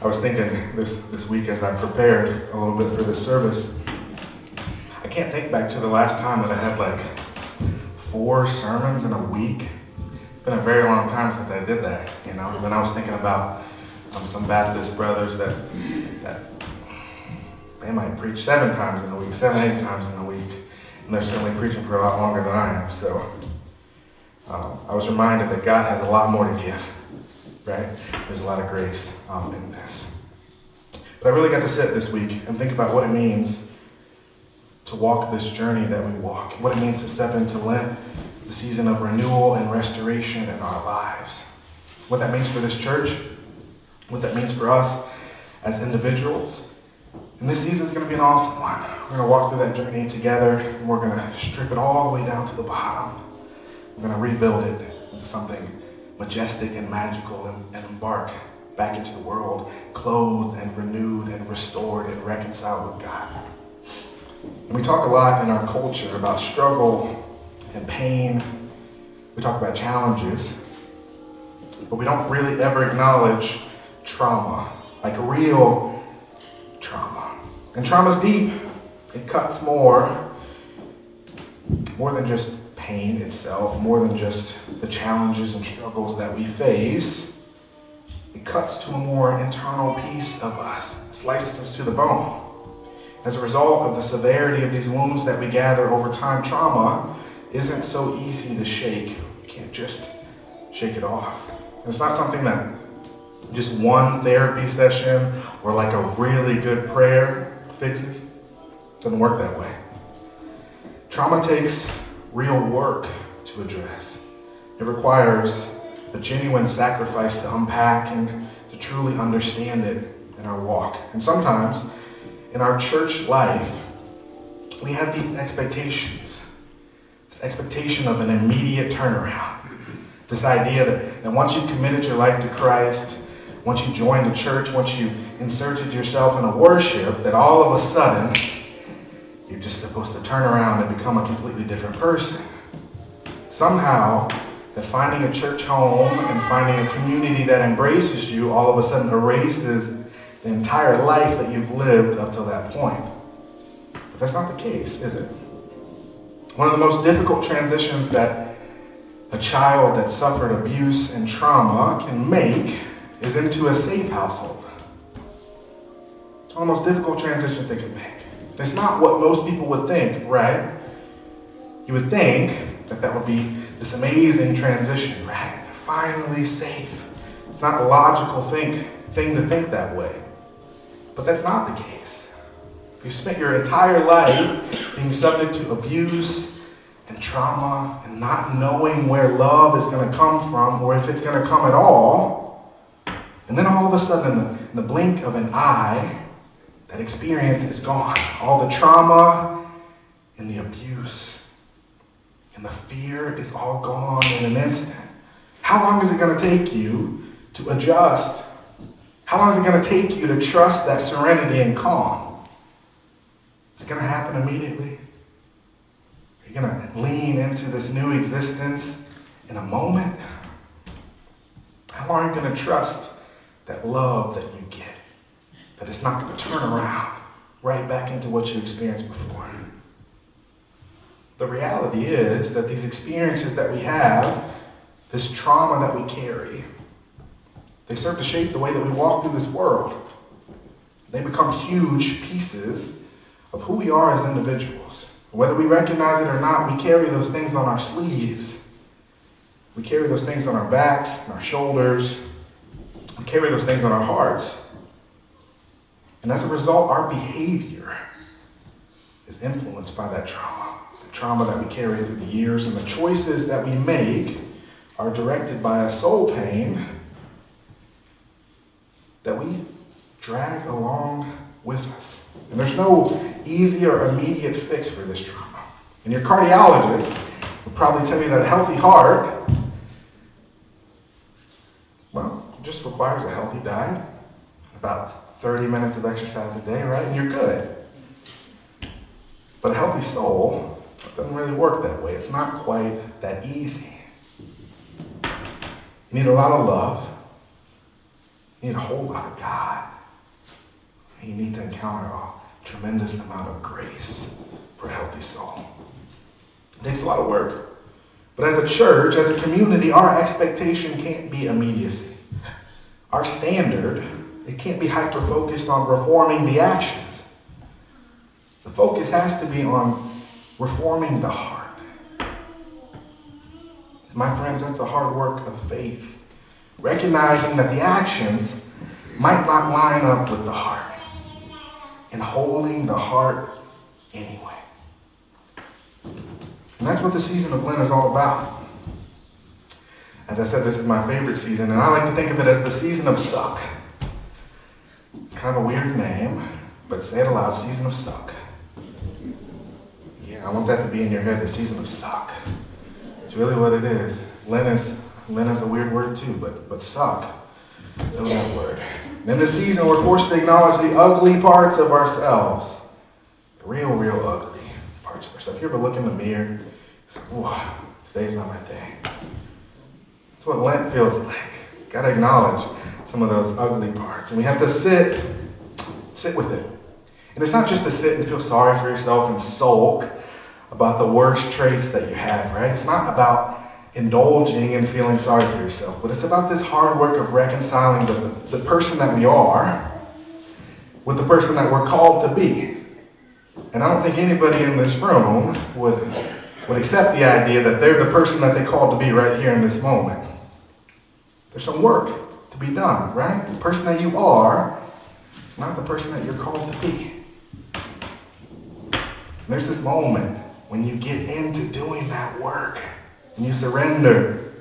I was thinking this week as I prepared a little bit for this service, I can't think back to the last time that I had like 4 sermons in a week. It's been a very long time since I did that, you know. And then I was thinking about some Baptist brothers that they might preach 7 times in a week, 7, 8 times in a week, and they're certainly preaching for a lot longer than I am. So I was reminded that God has a lot more to give, right? There's a lot of grace in this. But I really got to sit this week and think about what it means to walk this journey that we walk, what it means to step into Lent, the season of renewal and restoration in our lives, what that means for this church, what that means for us as individuals. And this season is going to be an awesome one. We're going to walk through that journey together, and we're going to strip it all the way down to the bottom. We're going to rebuild it into something majestic and magical and embark back into the world, clothed and renewed and restored and reconciled with God. And we talk a lot in our culture about struggle and pain. We talk about challenges, but we don't really ever acknowledge trauma, like real trauma. And trauma's deep. It cuts more than just pain itself, more than just the challenges and struggles that we face. It cuts to a more internal piece of us. It slices us to the bone. As a result of the severity of these wounds that we gather over time, trauma isn't so easy to shake. You can't just shake it off. It's not something that just one therapy session or like a really good prayer fixes. It doesn't work that way. Trauma takes real work to address. It requires a genuine sacrifice to unpack and to truly understand it in our walk. And sometimes in our church life, we have these expectations. This expectation of an immediate turnaround. This idea that once you've committed your life to Christ, once you joined the church, once you inserted yourself in a worship, that all of a sudden, you're just supposed to turn around and become a completely different person. Somehow, that finding a church home and finding a community that embraces you all of a sudden erases the entire life that you've lived up till that point. But that's not the case, is it? One of the most difficult transitions that a child that suffered abuse and trauma can make is into a safe household. It's one of the most difficult transitions they can make. It's not what most people would think, right? You would think that would be this amazing transition, right? They're finally safe. It's not a logical thing to think that way. But that's not the case. If you spent your entire life being subject to abuse and trauma and not knowing where love is going to come from or if it's going to come at all, and then all of a sudden, in the blink of an eye, that experience is gone. All the trauma and the abuse and the fear is all gone in an instant. How long is it going to take you to adjust? How long is it going to take you to trust that serenity and calm? Is it going to happen immediately? Are you going to lean into this new existence in a moment? How long are you going to trust that love that you get? That it's not going to turn around right back into what you experienced before. The reality is that these experiences that we have, this trauma that we carry, they serve to shape the way that we walk through this world. They become huge pieces of who we are as individuals. Whether we recognize it or not, we carry those things on our sleeves. We carry those things on our backs, on our shoulders. We carry those things on our hearts. And as a result, our behavior is influenced by that trauma. The trauma that we carry through the years, and the choices that we make are directed by a soul pain that we drag along with us. And there's no easy or immediate fix for this trauma. And your cardiologist will probably tell you that a healthy heart, well, it just requires a healthy diet, about 30 minutes of exercise a day, right? And you're good. But a healthy soul doesn't really work that way. It's not quite that easy. You need a lot of love. You need a whole lot of God. And you need to encounter a tremendous amount of grace for a healthy soul. It takes a lot of work. But as a church, as a community, our expectation can't be immediacy. Our standard, it can't be hyper-focused on reforming the actions. The focus has to be on reforming the heart. My friends, that's the hard work of faith. Recognizing that the actions might not line up with the heart. And holding the heart anyway. And that's what the season of Lent is all about. As I said, this is my favorite season, and I like to think of it as the season of suck. It's kind of a weird name, but say it aloud, season of suck. Yeah, I want that to be in your head, the season of suck. It's really what it is. Lent is a weird word too, but suck is that word. And in this season, we're forced to acknowledge the ugly parts of ourselves. The real ugly parts of ourselves. If you ever look in the mirror, it's like, wow, today's not my day. That's what Lent feels like. Got to acknowledge some of those ugly parts. And we have to sit with it. And it's not just to sit and feel sorry for yourself and sulk about the worst traits that you have, right? It's not about indulging and feeling sorry for yourself, but it's about this hard work of reconciling the person that we are with the person that we're called to be. And I don't think anybody in this room would accept the idea that they're the person that they're called to be right here in this moment. There's some work to be done, right? The person that you are is not the person that you're called to be. And there's this moment when you get into doing that work and you surrender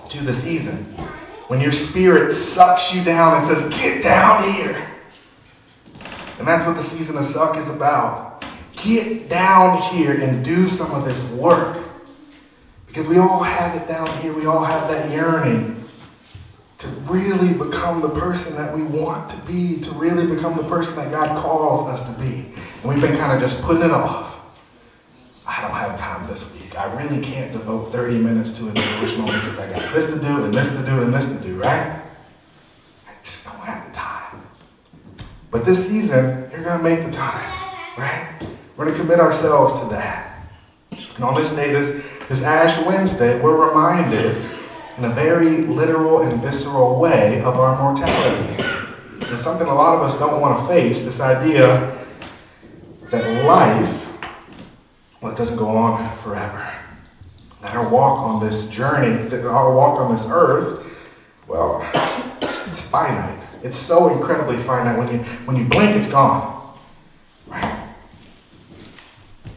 to the season, when your spirit sucks you down and says, get down here. And that's what the season of suck is about. Get down here and do some of this work. Because we all have it down here. We all have that yearning to really become the person that we want to be, to really become the person that God calls us to be. And we've been kind of just putting it off. I don't have time this week. I really can't devote 30 minutes to a devotional because I got this to do and this to do and this to do, right? I just don't have the time. But this season, you're going to make the time, right? We're going to commit ourselves to that. And on this day, this Ash Wednesday, we're reminded in a very literal and visceral way of our mortality. It's something a lot of us don't want to face, this idea that life, well, it doesn't go on forever. That our walk on this journey, that our walk on this earth, well, it's finite. It's so incredibly finite. When you blink, it's gone. Right?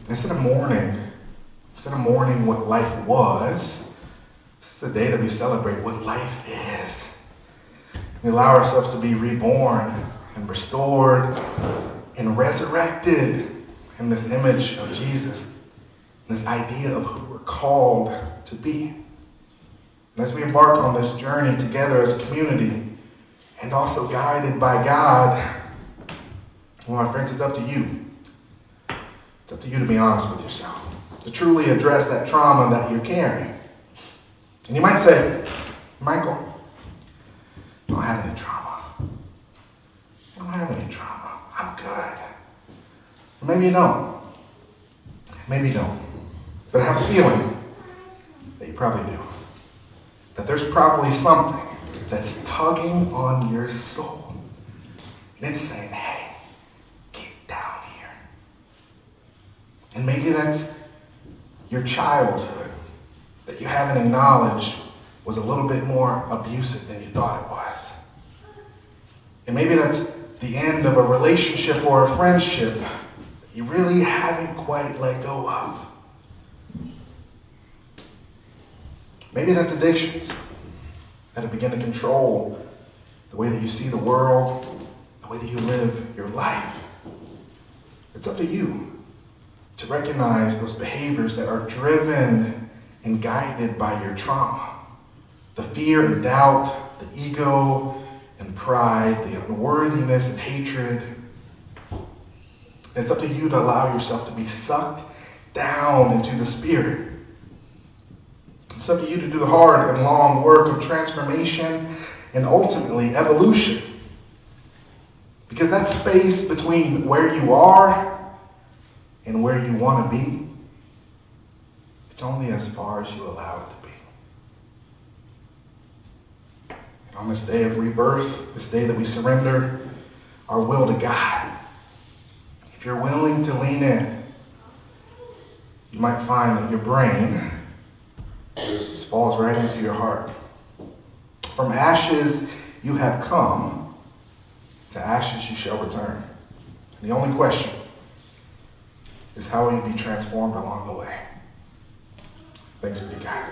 Instead of mourning what life was, this is the day that we celebrate what life is. We allow ourselves to be reborn and restored and resurrected in this image of Jesus, this idea of who we're called to be. And as we embark on this journey together as a community and also guided by God, well, my friends, it's up to you. It's up to you to be honest with yourself, to truly address that trauma that you're carrying. And you might say, Michael, I don't have any trauma. I don't have any trauma. I'm good. Maybe you don't. Maybe you don't. But I have a feeling that you probably do. That there's probably something that's tugging on your soul. And it's saying, hey, get down here. And maybe that's your childhood that you haven't acknowledged was a little bit more abusive than you thought it was. And maybe that's the end of a relationship or a friendship that you really haven't quite let go of. Maybe that's addictions that have begun to control the way that you see the world, the way that you live your life. It's up to you to recognize those behaviors that are driven and guided by your trauma. The fear and doubt, the ego and pride, the unworthiness and hatred. It's up to you to allow yourself to be sucked down into the Spirit. It's up to you to do the hard and long work of transformation and ultimately evolution Because that space between where you are and where you want to be, it's only as far as you allow it to be. And on this day of rebirth, this day that we surrender our will to God, if you're willing to lean in, you might find that your brain just falls right into your heart. From ashes you have come, to ashes you shall return. And the only question is, how will you be transformed along the way? Thanks be to God.